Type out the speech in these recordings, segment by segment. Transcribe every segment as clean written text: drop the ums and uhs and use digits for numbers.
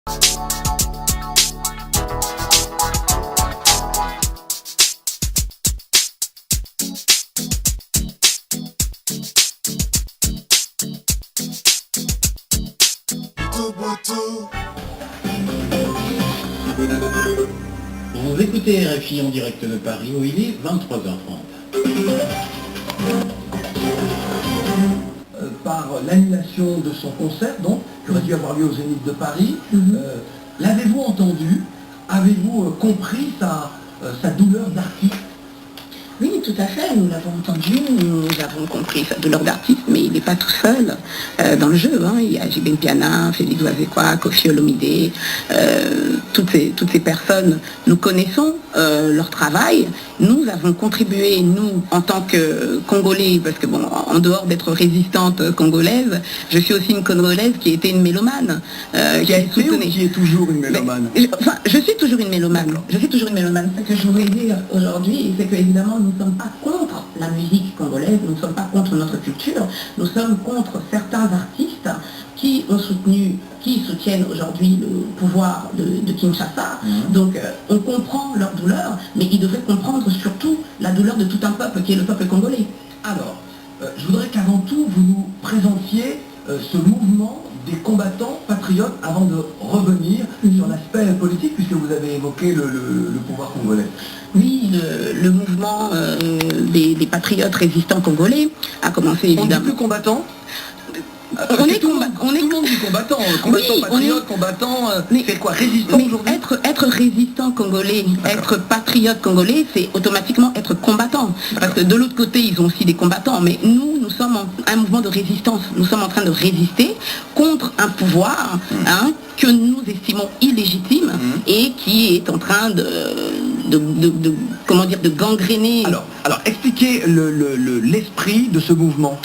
Vous écoutez RFI en direct de Paris où il est 23h30. Par l'annulation de son concert, donc, qui aurait dû avoir lieu au Zénith de Paris. L'avez-vous entendu? Avez-vous compris sa douleur d'artiste? Oui, tout à fait, nous l'avons entendu, nous avons compris sa douleur d'artiste, mais il n'est pas tout seul dans le jeu. Il y a Jibin Piana, Félix Ouazekwa, Koffi Olomide, toutes ces personnes, nous connaissons leur travail. Nous avons contribué, nous, en tant que Congolais, parce que bon, en dehors d'être résistante congolaise, je suis aussi une Congolaise qui était une mélomane. Qui a été ou qui est toujours une mélomane? Je suis toujours une mélomane. Je suis toujours une mélomane. Ce que je voulais dire aujourd'hui, c'est qu'évidemment, nous ne sommes pas contre la musique congolaise, nous ne sommes pas contre notre culture, nous sommes contre certains artistes qui soutiennent aujourd'hui le pouvoir de Kinshasa. Donc on comprend leur douleur, mais ils devraient comprendre surtout la douleur de tout un peuple qui est le peuple congolais. Alors, je voudrais qu'avant tout, vous nous présentiez ce mouvement des combattants patriotes avant de revenir sur l'aspect politique, puisque vous avez évoqué le pouvoir congolais. Oui, le mouvement des patriotes résistants congolais a commencé évidemment. On n'est plus combattants? Tout le monde dit combattant, patriote, combattant, c'est quoi, résistant aujourd'hui? Être résistant congolais, être patriote congolais, c'est automatiquement être combattant. Parce que de l'autre côté, ils ont aussi des combattants, mais nous sommes un mouvement de résistance. Nous sommes en train de résister contre un pouvoir que nous estimons illégitime et qui est en train de gangréner. Alors expliquez l'esprit de ce mouvement.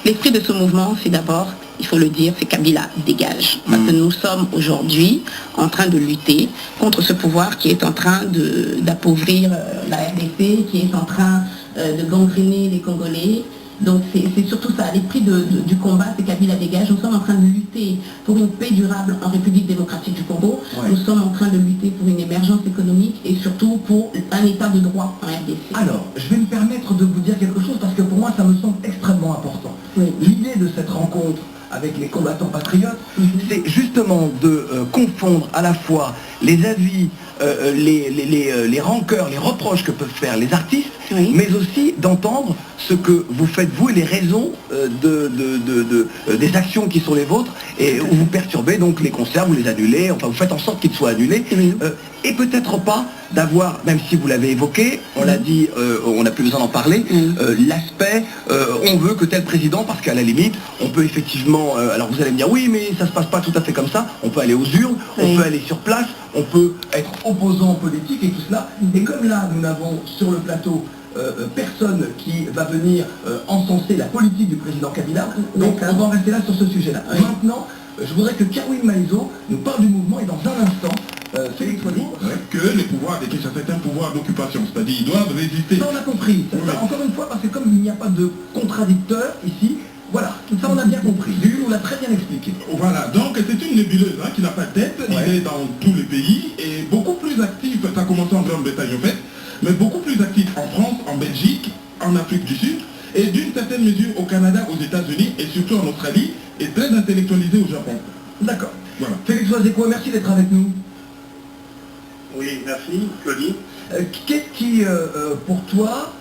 L'esprit de ce mouvement, c'est d'abord, il faut le dire, c'est Kabila dégage. Parce que nous sommes aujourd'hui en train de lutter contre ce pouvoir qui est en train d'appauvrir la RDC, qui est en train de gangréner les Congolais. Donc c'est surtout ça, l'esprit du combat, c'est Kabila dégage. Nous sommes en train de lutter pour une paix durable en République démocratique du Congo. Ouais. Nous sommes en train de lutter pour une émergence économique et surtout pour un état de droit en RDC. Alors, je vais me permettre de vous dire quelque chose parce que pour moi, ça me semble extrêmement important. Oui. L'idée de cette rencontre avec les combattants patriotes, c'est justement de confondre à la fois les avis, les rancœurs, les reproches que peuvent faire les artistes, mais aussi d'entendre ce que vous faites vous et les raisons des actions qui sont les vôtres et où vous perturbez donc les concerts, vous les annulez, enfin vous faites en sorte qu'ils soient annulés. Et peut-être pas d'avoir, même si vous l'avez évoqué, on l'a dit, on n'a plus besoin d'en parler, l'aspect on veut que tel président, parce qu'à la limite, on peut effectivement, alors vous allez me dire oui mais ça se passe pas tout à fait comme ça, on peut aller aux urnes, on peut aller sur place, on peut être opposant politique et tout cela, et comme là nous n'avons sur le plateau personne qui va venir encenser la politique du président Kabila, donc on va en rester là sur ce sujet-là. Maintenant, je voudrais que Kerwin Maïzo nous parle du mouvement et dans un instant, Félix Ouazekwa. Que les pouvoirs des Kinshasa est un pouvoir d'occupation, c'est-à-dire ils doivent résister. Ça on a compris, encore une fois, parce que comme il n'y a pas de contradicteur ici, voilà, ça on a bien compris, lui on l'a très bien expliqué. Voilà, donc c'est une nébuleuse qui n'a pas de tête, il est dans tous les pays et beaucoup plus actif, ça a commencé en Grande-Bretagne en fait, mais beaucoup plus actif en France, en Belgique, en Afrique du Sud, et d'une certaine mesure au Canada, aux États-Unis, et surtout en Australie, et très intellectualisé au Japon. D'accord. Voilà. Félix Ouazekwa, merci d'être avec nous. Oui, merci, Claudie. Qu'est-ce qui, pour toi,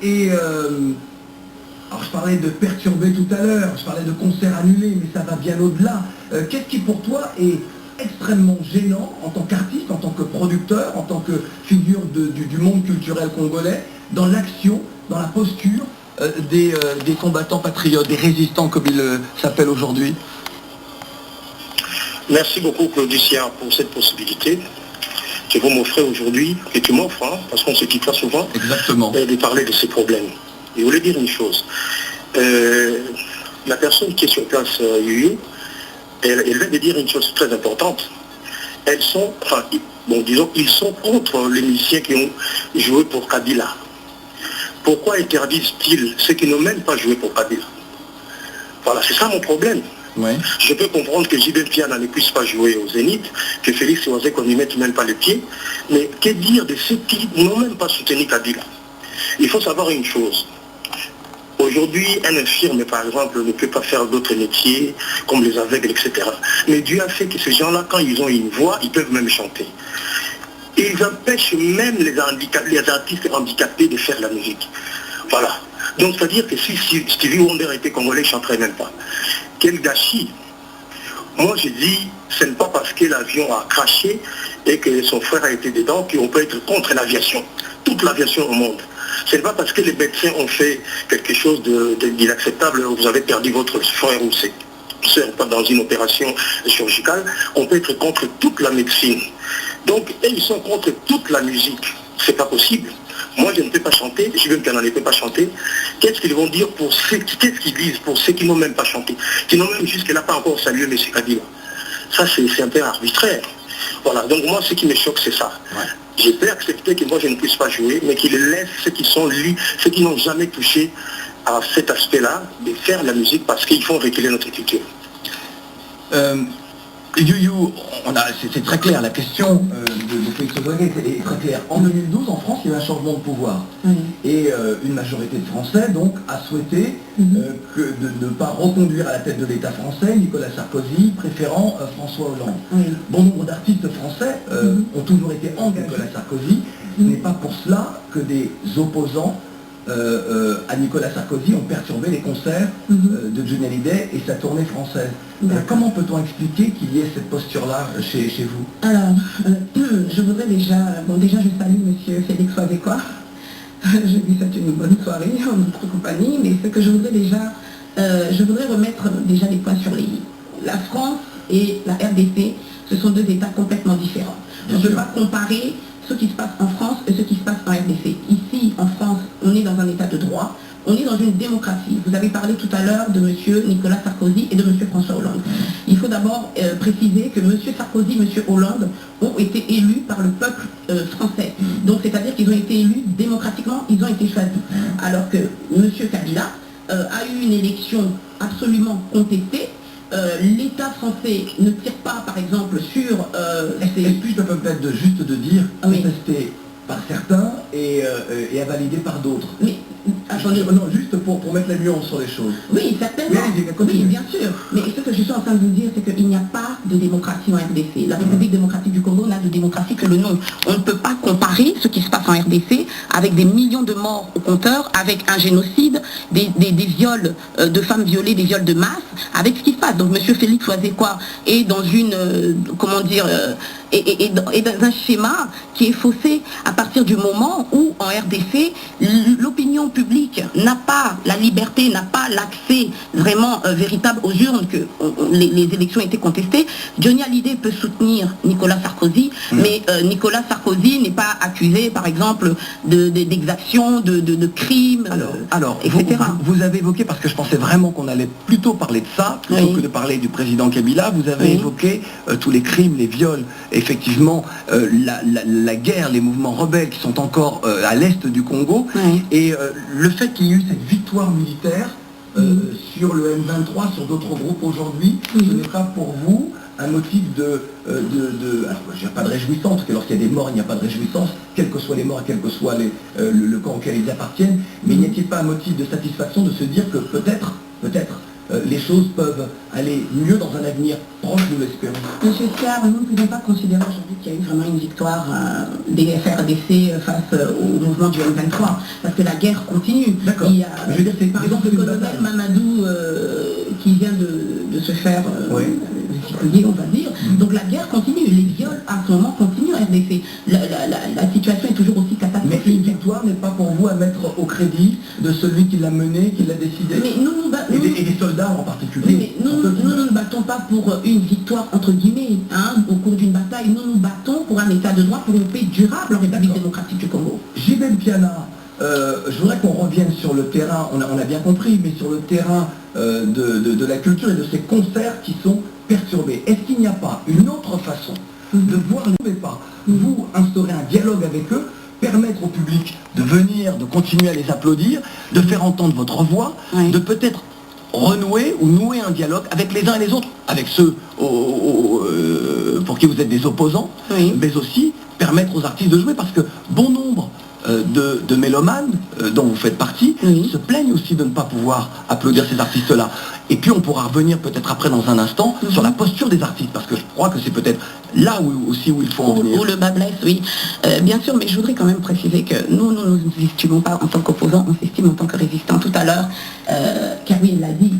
est... alors je parlais de perturber tout à l'heure, je parlais de concerts annulés, mais ça va bien au-delà. Qu'est-ce qui, pour toi, est extrêmement gênant en tant qu'artiste, en tant que producteur, en tant que figure du monde culturel congolais, dans l'action, dans la posture des combattants patriotes, des résistants comme ils s'appellent aujourd'hui? Merci beaucoup Claudicien pour cette possibilité que vous m'offrez aujourd'hui, et tu m'offres, parce qu'on se quitte pas souvent, exactement, de parler de ces problèmes. Et je voulais dire une chose. La personne qui est sur place, Yuyu, elle vient de dire une chose très importante. Elles sont, enfin, bon, disons, ils sont contre les musiciens qui ont joué pour Kabila. Pourquoi interdisent-ils ceux qui n'ont même pas joué pour Kabila? Voilà, c'est ça mon problème. Ouais. Je peux comprendre que JB Piana ne puisse pas jouer au Zénith, que Félix Oisé qu'on n'y mette même pas les pieds, mais que dire de ceux qui n'ont même pas soutenu Kabila? Il faut savoir une chose. Aujourd'hui, un infirme, par exemple, ne peut pas faire d'autres métiers, comme les aveugles, etc. Mais Dieu a fait que ces gens-là, quand ils ont une voix, ils peuvent même chanter. Et ils empêchent même les artistes handicapés de faire la musique. Voilà. Donc, c'est-à-dire que si Stevie Wonder était congolais, il ne chanterait même pas. Quel gâchis! Moi, je dis, ce n'est pas parce que l'avion a craché et que son frère a été dedans qu'on peut être contre l'aviation. Toute l'aviation au monde. Ce n'est pas parce que les médecins ont fait quelque chose d'inacceptable, vous avez perdu votre frère ou soeur dans une opération chirurgicale, on peut être contre toute la médecine. Donc, ils sont contre toute la musique. C'est pas possible. Moi, je ne peux pas chanter, je veux qu'elle ne peut pas chanter. Qu'est-ce qu'ils vont dire pour ceux, qu'est-ce qu'ils disent pour ceux qui n'ont même pas chanté, qui n'ont même jusque-là pas encore salué M. Kabila? Ça, c'est un peu arbitraire. Voilà, donc moi, ce qui me choque, c'est ça. Ouais. J'ai pu accepter que moi, je ne puisse pas jouer, mais qu'ils laissent ceux qui sont lus, ceux qui n'ont jamais touché à cet aspect-là, de faire la musique parce qu'ils font reculer notre culture. You, c'est très clair, la question de Félix Oisé est très claire. En 2012, en France, il y a eu un changement de pouvoir. Et une majorité de Français, donc, a souhaité de ne pas reconduire à la tête de l'État français Nicolas Sarkozy, préférant François Hollande. Bon nombre d'artistes français ont toujours été engagés Nicolas Sarkozy. Ce n'est pas pour cela que des opposants à Nicolas Sarkozy ont perturbé les concerts de Johnny Hallyday et sa tournée française. Comment peut-on expliquer qu'il y ait cette posture-là chez vous? Alors, je voudrais déjà je salue M. Félix Oisé. Je lui souhaite une bonne soirée en notre compagnie, mais ce que je voudrais remettre déjà les points sur les i. La France et la RDC, ce sont deux États complètement différents. On ne peut pas comparer ce qui se passe en France et ce qui se passe en RDC. Ici, en France, on est dans un état de droit, on est dans une démocratie. Vous avez parlé tout à l'heure de M. Nicolas Sarkozy et de M. François Hollande. Il faut d'abord préciser que M. Sarkozy et M. Hollande ont été élus par le peuple français. Donc, c'est-à-dire qu'ils ont été élus démocratiquement, ils ont été choisis. Alors que M. Kabila a eu une élection absolument contestée. L'État français ne tire pas, par exemple, sur... Est-ce que je peux me permettre juste de dire contesté par certains et à valider par d'autres? Oui. Attendez. Non, juste pour mettre la nuance sur les choses. Oui, certainement. Oui, bien sûr. Mais ce que je suis en train de vous dire, c'est qu'il n'y a pas de démocratie en RDC. La République démocratique du Congo n'a de démocratie que le nom. On ne peut pas comparer ce qui se passe en RDC avec des millions de morts au compteur, avec un génocide, des viols de femmes violées, des viols de masse, avec ce qui se passe. Donc M. Félix Oisé est dans une, et dans un schéma qui est faussé à partir du moment où en RDC, l'opinion publique n'a pas la liberté, n'a pas l'accès vraiment véritable aux urnes, que les élections étaient contestées. Johnny Hallyday peut soutenir Nicolas Sarkozy, mais Nicolas Sarkozy n'est pas accusé, par exemple, d'exactions, de crimes, etc. Vous avez évoqué, parce que je pensais vraiment qu'on allait plutôt parler de ça, plutôt que de parler du président Kabila, vous avez évoqué tous les crimes, les viols, effectivement, la guerre, les mouvements rebelles qui sont encore à l'est du Congo, et le fait qu'il y ait eu cette victoire militaire sur le M23, sur d'autres groupes aujourd'hui, ce n'est pas pour vous un motif alors, je n'ai pas de réjouissance, parce que lorsqu'il y a des morts, il n'y a pas de réjouissance, quels que soient les morts, quel que soit le camp auquel ils appartiennent, mais n'y a-t-il pas un motif de satisfaction de se dire que peut-être, les choses peuvent aller mieux dans un avenir proche, nous l'espérons? Monsieur Siard, nous ne pouvons pas considérer aujourd'hui qu'il y a eu vraiment une victoire des FRDC face au mouvement du M23, parce que la guerre continue. D'accord. Il y a, je veux dire, c'est par exemple le colonel Mamadou qui vient de se faire discipliner, on va dire. Donc la guerre continue, les viols à ce moment continuent en RDC. La situation est toujours aussi catastrophique. Mais une victoire n'est pas pour vous à mettre au crédit de celui qui l'a menée, qui l'a décidé, et des soldats en particulier. Mais nous ne nous battons pas pour une victoire entre guillemets au cours d'une bataille. Nous nous battons pour un état de droit, pour une paix durable en République démocratique du Congo. JB Piana, je voudrais qu'on revienne sur le terrain, on a bien compris, mais sur le terrain de la culture et de ces concerts qui sont perturbés. Est-ce qu'il n'y a pas une autre façon de voir les pas, vous instaurer un dialogue avec eux, permettre au public de venir, de continuer à les applaudir, de faire entendre votre voix, de peut-être renouer ou nouer un dialogue avec les uns et les autres, avec ceux pour qui vous êtes des opposants, Oui. mais aussi permettre aux artistes de jouer, parce que bon nombre de mélomanes dont vous faites partie Oui. se plaignent aussi de ne pas pouvoir applaudir ces artistes-là. Et puis on pourra revenir peut-être après dans un instant sur la posture des artistes, parce que je crois que c'est peut-être là où il faut en venir. Où le bas blesse, oui. Bien sûr, mais je voudrais quand même préciser que nous ne nous estimons pas en tant qu'opposants, on s'estime en tant que résistants. Tout à l'heure, Karine l'a dit,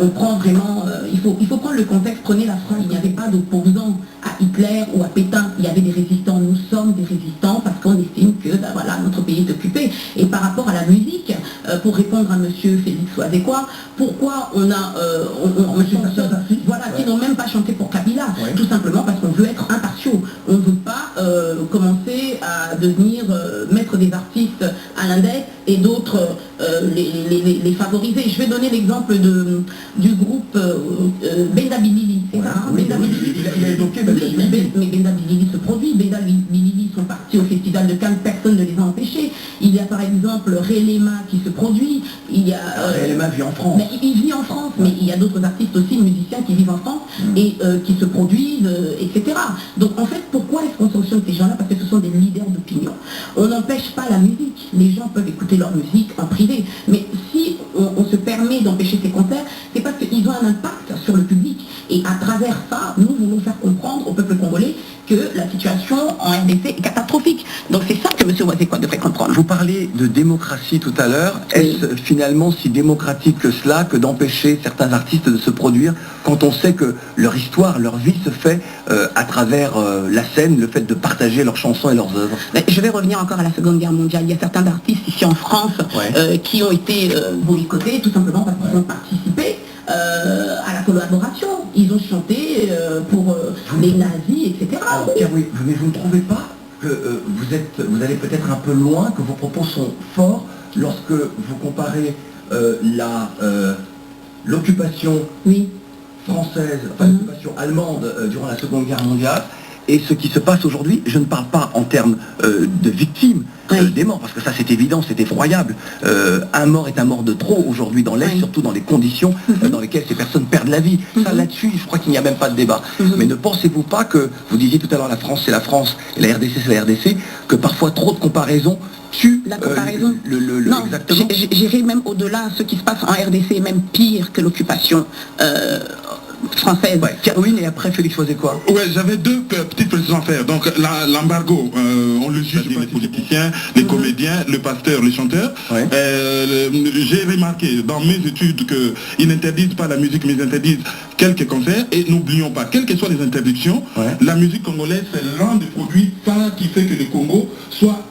on prend vraiment, il faut prendre le contexte, prenez la phrase, il n'y avait pas d'opposants à Hitler ou à Pétain, il y avait des résistants. Nous sommes des résistants parce qu'on estime que voilà, notre pays est occupé. Et par rapport à la musique, pour répondre à monsieur Félix Ouazekwa, pourquoi on a voilà, qui n'ont même pas chanté pour Kabila, tout simplement parce qu'on veut être impartiaux. On ne veut pas commencer à devenir mettre des artistes à l'index et d'autres les favoriser. Je vais donner l'exemple du groupe Benda Bilili, c'est ça, hein, Benda Bilili. Il a évoqué Mais Benda Bilili se produit, Benda Bilili sont partis au Festival de Cannes, personne ne les a empêchés. Il y a par exemple Relema qui se produit, il y a... Relema vit en France. Mais il vit en France, mais il y a d'autres artistes aussi, musiciens qui vivent en France et qui se produisent, etc. Donc en fait, pourquoi est-ce qu'on sanctionne ces gens-là? Parce que ce sont des leaders d'opinion. On n'empêche pas la musique, les gens peuvent écouter leur musique en privé, mais si on se permet d'empêcher ces concerts, c'est parce qu'ils ont un impact sur le public. Et à travers ça, nous voulons faire comprendre au peuple congolais que la situation en RDC est catastrophique. Donc c'est ça que M. Ouazekwa devrait comprendre. Vous parliez de démocratie tout à l'heure. Est-ce finalement si démocratique que cela que d'empêcher certains artistes de se produire quand on sait que leur histoire, leur vie se fait à travers la scène, le fait de partager leurs chansons et leurs œuvres? Je vais revenir encore à la Seconde Guerre mondiale. Il y a certains artistes ici en France qui ont été boycottés tout simplement parce qu'ils ont participé à la collaboration. Ils ont chanté pour les nazis, etc. Alors, oui, mais vous ne trouvez pas que vous allez peut-être un peu loin, que vos propos sont forts lorsque vous comparez l'occupation française, enfin l'occupation allemande durant la Seconde Guerre mondiale et ce qui se passe aujourd'hui? Je ne parle pas en termes de victimes des morts, parce que ça c'est évident, c'est effroyable. Un mort est un mort de trop aujourd'hui dans l'Est, surtout dans les conditions dans lesquelles ces personnes perdent la vie. Ça là-dessus, je crois qu'il n'y a même pas de débat. Mais ne pensez-vous pas que, vous disiez tout à l'heure la France c'est la France et la RDC c'est la RDC, que parfois trop de comparaisons tue la comparaison. Non, exactement. J'irai même au-delà, ce qui se passe en RDC est même pire que l'occupation française. Caroline et après Félix Ouazekwa. Ouais, j'avais deux petites précisions à faire. Donc l'embargo, on le juge, les politiciens, les comédiens, le pasteur, les chanteurs. J'ai remarqué dans mes études qu'ils n'interdisent pas la musique, mais ils interdisent quelques concerts. Et n'oublions pas, quelles que soient les interdictions, la musique congolaise, c'est l'un des produits phares qui fait que le Congo soit...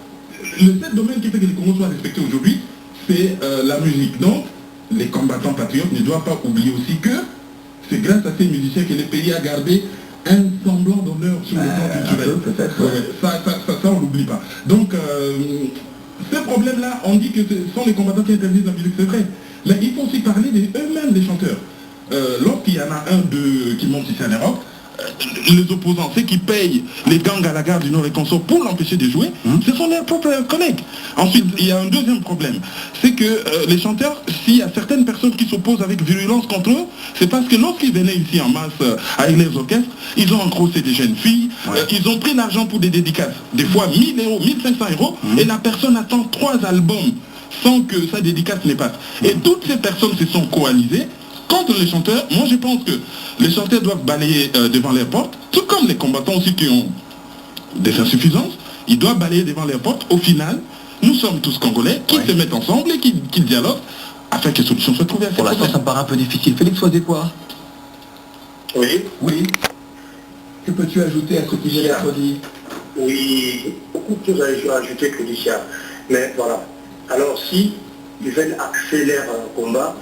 Le seul domaine qui fait que le Congo soit respecté aujourd'hui, c'est la musique. Donc, les combattants patriotes ne doivent pas oublier aussi que c'est grâce à ces musiciens que le pays a gardé un semblant d'honneur sur le plan culturel. Ça, on l'oublie pas. Donc, ce problème-là, on dit que ce sont les combattants qui interdisent la musique, c'est vrai. Mais il faut aussi parler d'eux-mêmes, des chanteurs. Lorsqu'il y en a un, deux qui montent ici en Europe, les opposants, ceux qui payent les gangs à la gare du Nord et consorts pour l'empêcher de jouer, ce sont leurs propres collègues. Ensuite, il y a un deuxième problème, c'est que les chanteurs, s'il y a certaines personnes qui s'opposent avec virulence contre eux, c'est parce que lorsqu'ils venaient ici en masse avec les orchestres, ils ont engrossé des jeunes filles, ils ont pris l'argent pour des dédicaces, des fois 1000 euros, 1500 euros, et la personne attend 3 albums sans que sa dédicace ne passe. Et toutes ces personnes se sont coalisées contre les chanteurs. Moi je pense que les chanteurs doivent balayer devant leurs portes, tout comme les combattants aussi qui ont des insuffisances, ils doivent balayer devant leurs portes. Au final, nous sommes tous Congolais qui se mettent ensemble et qui dialoguent afin que solution soit trouvée à ces problèmes. Pour l'instant ça me paraît un peu difficile. Félix Ouazekwa. Oui. Que peux-tu ajouter à ce qui vient d'être dit? Oui, beaucoup de choses à ajouter, Claudicia. Mais voilà. Alors si ils veulent accélérer un combat,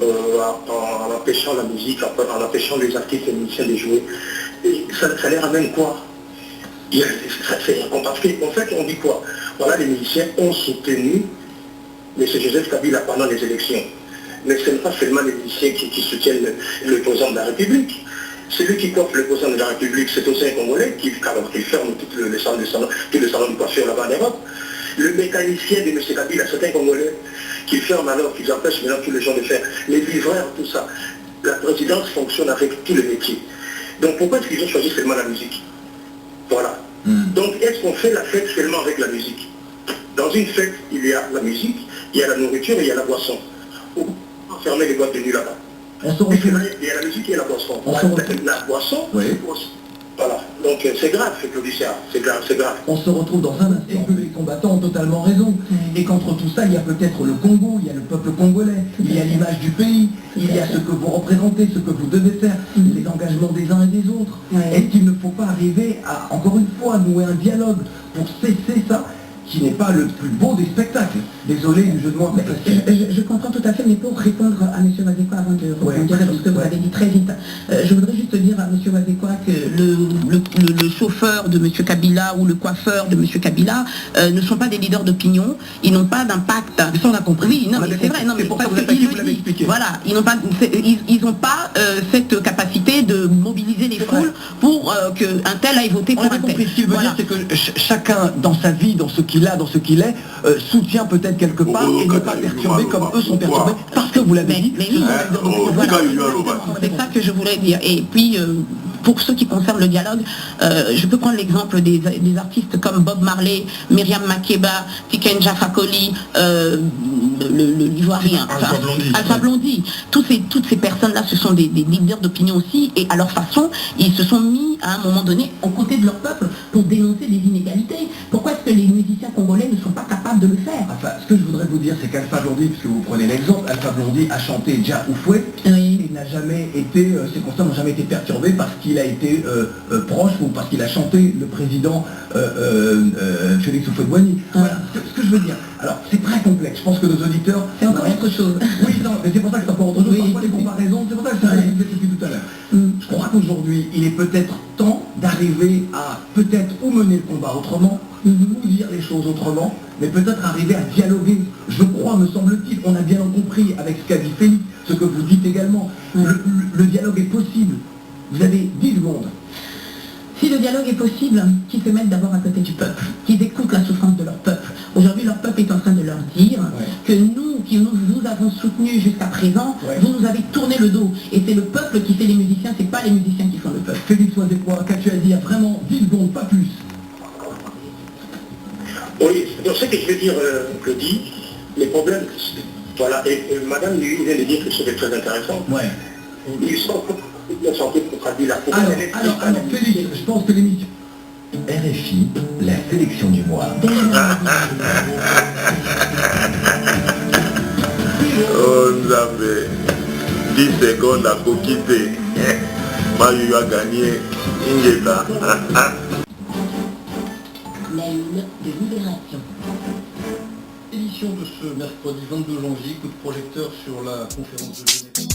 en empêchant la musique, en empêchant les artistes et les musiciens de jouer, et ça les ramène quoi? Parce qu'en fait, on dit quoi? Voilà, les musiciens ont soutenu M. Joseph Kabila pendant les élections. Mais ce n'est pas seulement les musiciens qui soutiennent le président de la République. Celui qui coiffe le président de la République, c'est aussi un Congolais qui ferme tout le salon de coiffure là-bas en Europe. le mécanicien de M. Kabila, certains Congolais qui ferment alors, qu'ils empêchent maintenant tous les gens de faire, les livreurs, tout ça. La présidence fonctionne avec tous les métiers. Donc pourquoi est-ce qu'ils ont choisi seulement la musique? Voilà. Donc est-ce qu'on fait la fête seulement avec la musique? Dans une fête, il y a la musique, il y a la nourriture et il y a la boisson. On peut fermer les boîtes de nuit là-bas. Il y a la musique et la boisson. La boisson, oui. Voilà. Donc c'est grave, c'est grave, c'est grave. On se retrouve dans un instant que les combattants ont totalement raison. Et qu'entre tout ça, il y a peut-être le Congo, il y a le peuple congolais, il y a l'image du pays, il y a ce que vous représentez, ce que vous devez faire, les engagements des uns et des autres. Est-ce qu'il ne faut pas arriver à, encore une fois, nouer un dialogue pour cesser ça, qui n'est pas le plus beau des spectacles? Désolé du jeu de mots un peu facile. Je comprends tout à fait, mais pour répondre à M. Wazekwa avant de rebondir sur ce que vous avez dit très vite, je voudrais juste dire à M. Wazekwa que le chauffeur de M. Kabila ou le coiffeur de M. Kabila ne sont pas des leaders d'opinion, ils n'ont pas d'impact. Mais ça on a compris. Oui, non, mais c'est vrai, non, mais pour ça parce que vous l'avez expliqué. Voilà, ils n'ont pas cette capacité de mobiliser les foules pour qu'un tel aille voter pour un tel. Compris. Ce qu'il veut dire, c'est que chacun dans sa vie, dans ce qu'il a, dans ce qu'il est, soutient peut-être quelque part et n'est pas perturbé comme eux sont perturbés, parce que vous l'avez dit. Mais oui, voilà, c'est ça que je voulais dire. Et puis, pour ce qui concerne le dialogue, je peux prendre l'exemple des artistes comme Bob Marley, Myriam Makeba, Tiken Jah Fakoly, l'Ivoirien, Alpha Blondy. Toutes ces personnes-là, ce sont des leaders d'opinion aussi, et à leur façon, ils se sont mis à un moment donné aux côtés de leur peuple pour dénoncer des inégalités. Pourquoi est-ce que les musiciens congolais ne sont pas capables de le faire? Enfin, ce que je voudrais vous dire, c'est qu'Alpha Blondy, puisque vous prenez l'exemple, Alpha Blondy a chanté Jah Oufoué, et n'a jamais été, ses concerts n'ont jamais été perturbés parce qu'il a été proche ou parce qu'il a chanté le président Félix Houphouët-Boigny. Voilà ce que je veux dire. Alors, c'est très complexe. Je pense que nos auditeurs... C'est encore autre chose. Oui, non, mais c'est pour ça que c'est encore autre chose. Parfois, les comparaisons, c'est pour ça que ça depuis tout à l'heure. Je crois qu'aujourd'hui, il est peut-être temps d'arriver à peut-être ou mener le combat autrement, ou dire les choses autrement, mais peut-être arriver à dialoguer. Je crois, me semble-t-il, on a bien compris avec ce qu'a dit Félix, ce que vous dites également. Le dialogue est possible. Vous avez 10 secondes. Si le dialogue est possible, qu'ils se mettent d'abord à côté du peuple, qu'ils écoutent la souffrance de leur peuple. Aujourd'hui, leur peuple est en train de leur dire que nous, qui nous avons soutenus jusqu'à présent, vous nous avez tourné le dos. Et c'est le peuple qui fait les musiciens, c'est pas les musiciens qui font le peuple. Félix Wazekwa, qu'as-tu à dire? Vraiment 10 secondes, pas plus. Oui, donc ce que je veux dire, Claudie, les problèmes, voilà, et madame lui vient de dire que c'était très intéressant. Ils sont bien santé pour traduire la pauvreté. Alors, Félix, je pense que l'émission RFI, la sélection du mois. Oh, Nzambe, 10 secondes à Kokite. Mayu a gagné. Ingeta. La une de Libération. Édition de ce mercredi 22 janvier, coup de projecteur sur la conférence de Genève.